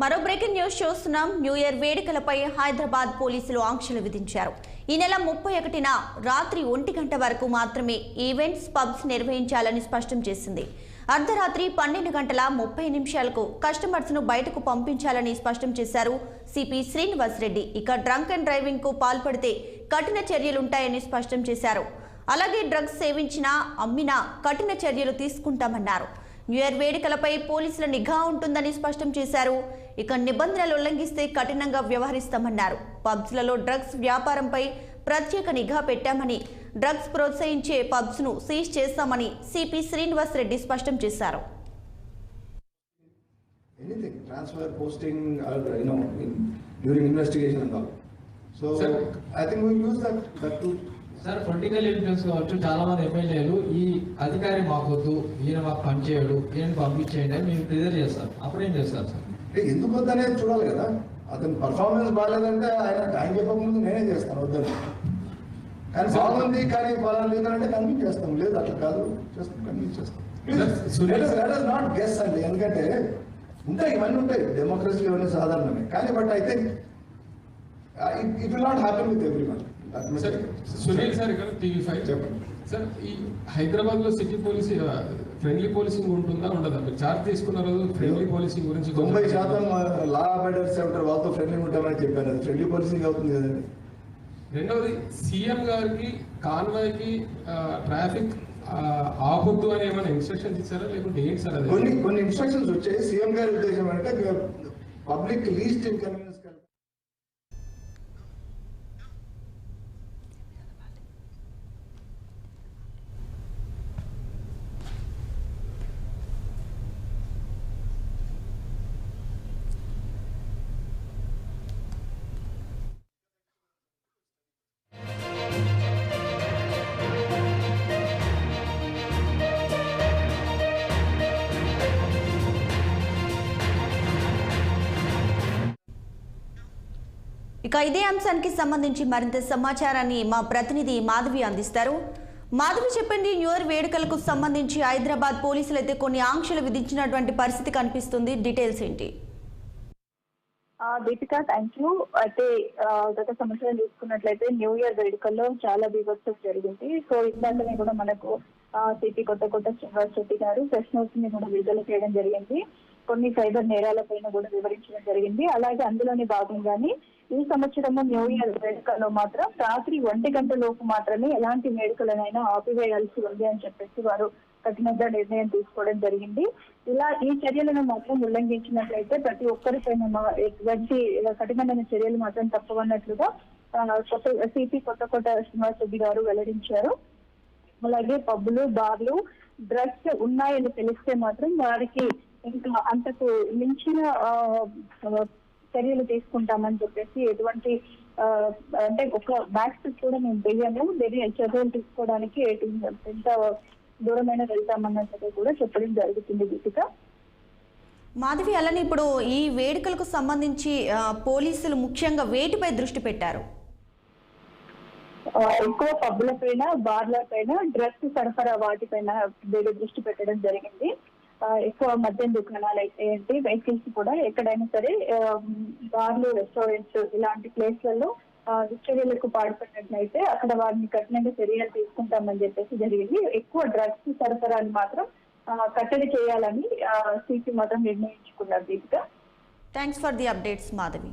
మరో breaking news చూస్తున్నాం. New year వేడుకలపై Hyderabad పోలీసులు ఆంక్షలు విధించారు. ఈ నెల 31న రాత్రి 1 గంట వరకు మాత్రమే ఈవెంట్స్, పబ్స్ నిర్వహించాలని స్పష్టం చేసింది. అర్ధరాత్రి 12 గంటల 30 నిమిషాలకు కస్టమర్స్ ను బయటకు పంపించాలని స్పష్టం చేశారు సిపి శ్రీనివాస్ రెడ్డి. ఇక డ్రంక్ అండ్ డ్రైవింగ్ కు పాల్పడితే కఠిన చర్యలుంటాయని స్పష్టం చేశారు. అలాగే డ్రగ్స్ సేవించినా, అమ్మినా కఠిన చర్యలు తీసుకుంటామన్నారు. న్యూ ఇయర్ వేడుకలపై పోలీసుల నిఘా ఉంటుందని స్పష్టం చేశారు. ఇక నిబంధనలు ఉల్లంఘిస్తే కఠినంగా వ్యవహరిస్తామన్నారు. పబ్స్లలో డ్రగ్స్ వ్యాపారంపై ప్రత్యేక నిఘా పెట్టామని, డ్రగ్స్ ప్రోత్సహించే పబ్స్ ను సీజ్ చేస్తామని సిపి శ్రీనివాస్ రెడ్డి స్పష్టం చేశారు. సార్ పొలిటికల్ ఇన్ఫ్లుయెన్స్ కావచ్చు, చాలా మంది ఎమ్మెల్యేలు ఈ అధికారి మాకొద్దు, ఈయన మాకు పనిచేయడు, ఈయన పంపించేయండి అని మేము ప్రిజర్ చేస్తాం. అప్పుడేం చేస్తారు సార్? ఎందుకు వద్దనేది చూడాలి కదా. అతని పర్ఫార్మెన్స్ బాగాలేదంటే ఆయన చెప్పకముందు నేనే చేస్తాను వద్దని. కానీ బాగుంది కానీ పలానా లేదంటే కన్విన్స్ చేస్తాం. లేదు అట్లా కాదు, చేస్తాం, కన్విన్స్ చేస్తాం. నాట్ గెస్ అండి, ఎందుకంటే ఉంటాయి, ఇవన్నీ ఉంటాయి, డెమోక్రసీ ఇవన్నీ సాధారణమే. కానీ but I think it will not happen with everyone. Sunil sir, ఇక్కడ టీవీ5 చెప్పండి సార్. ఈ హైదరాబాద్ లో సిటీ పోలీస్ ఫ్రెండ్లీ పోలీసింగ్ ఉంటుందా ఉండదా? మీరు చార్జ్ తీసుకున్న రోజు ఫ్రెండ్లీ పోలీసింగ్ గురించి 90% లా అబైడర్స్ ఉంటారు, వాళ్ళతో ఫ్రెండ్లీ ఉంటామని చెప్పారు. అది ఫ్రెండ్లీ పోలీసింగ్ అవుతుంది కదండి. రెండవది, సీఎం గారికి కాన్వాయ్ కి ట్రాఫిక్ ఆపొద్దు అని ఏమైనా ఇన్స్ట్రక్షన్స్ ఇచ్చారా, లేకుంటే ఏంటి సార్? అది కొన్ని ఇన్స్ట్రక్షన్స్ వచ్చాయి. సీఎం గారి ఉద్దేశం అంటే పబ్లిక్ లీస్ట్ ఇన్కన్వీనియన్స్. ఇక ఇదే అంశానికి సంబంధించి మరింత సమాచారాన్ని మా ప్రతినిధి మాధవి అందిస్తారు. మాధవి, చెప్పండి, న్యూ ఇయర్ వేడుకలకు సంబంధించి హైదరాబాద్ పోలీసులు అయితే కొన్ని ఆంక్షలు విధించినటువంటి పరిస్థితి కనిపిస్తుంది. డీటెయిల్స్ ఏంటి? Deepika, thank you. అయితే గత సంవత్సరం చూసుకున్నట్లయితే న్యూ ఇయర్ వేడుకల్లో చాలా బీభత్సం జరిగింది. సో ఇందాకనే కూడా మనకు సిపి కొత్త శ్రీనివాస్ రెడ్డి గారు ప్రెస్ నోట్స్ ని కూడా విడుదల చేయడం జరిగింది. కొన్ని సైబర్ నేరాలపైన కూడా వివరించడం జరిగింది. అలాగే అందులోని భాగంగానే ఈ సంవత్సరము న్యూ ఇయర్ వేడుకల్లో మాత్రం రాత్రి 1 గంట లోపు మాత్రమే ఎలాంటి వేడుకలనైనా ఆపివేయాల్సి ఉంది అని చెప్పేసి వారు కఠినంగా నిర్ణయం తీసుకోవడం జరిగింది. ఇలా ఈ చర్యలను మాత్రం ఉల్లంఘించినట్లయితే ప్రతి ఒక్కరిపైన ఎటువంటి కఠినమైన చర్యలు మాత్రం తప్పవన్నట్లుగా సిపి కొత్త శ్రీనివాస్ రెడ్డి గారు వెల్లడించారు. అలాగే పబ్బులు, బార్లు, డ్రగ్స్ ఉన్నాయని తెలిస్తే మాత్రం వారికి ఇంకా అంతకు మించిన చర్యలు తీసుకుంటామని చెప్పేసి ఎటువంటి అంటే ఒక బ్యాక్స్ కూడా మేము వెయ్యము, చర్యలు తీసుకోవడానికి ఎంత దూరమైన వెళ్తామన్నట్టుగా కూడా చెప్పడం జరుగుతుంది. దీపిక, మాధవి, అలానే ఇప్పుడు ఈ వేడుకలకు సంబంధించి పోలీసులు ముఖ్యంగా వేటిపై దృష్టి పెట్టారు? ఎక్కువ పబ్బుల పైన, బార్ల పైన, డ్రగ్స్ సరఫరా వాటిపైన దృష్టి పెట్టడం జరిగింది. ఎక్కువ మద్యం దుకాణాలు అయితే ఏంటి, వెహికల్స్ కూడా ఎక్కడైనా సరే బార్లు, రెస్టారెంట్స్ ఇలాంటి ప్లేస్లలో చర్యలకు పాల్పడినట్లయితే అక్కడ వారిని కఠినంగా చర్యలు తీసుకుంటామని చెప్పేసి జరిగింది. ఎక్కువ డ్రగ్స్ సరఫరాని మాత్రం కట్టడి చేయాలని సిపి మాత్రం నిర్ణయించుకున్నారు. Deepika, thanks for the updates Madhavi.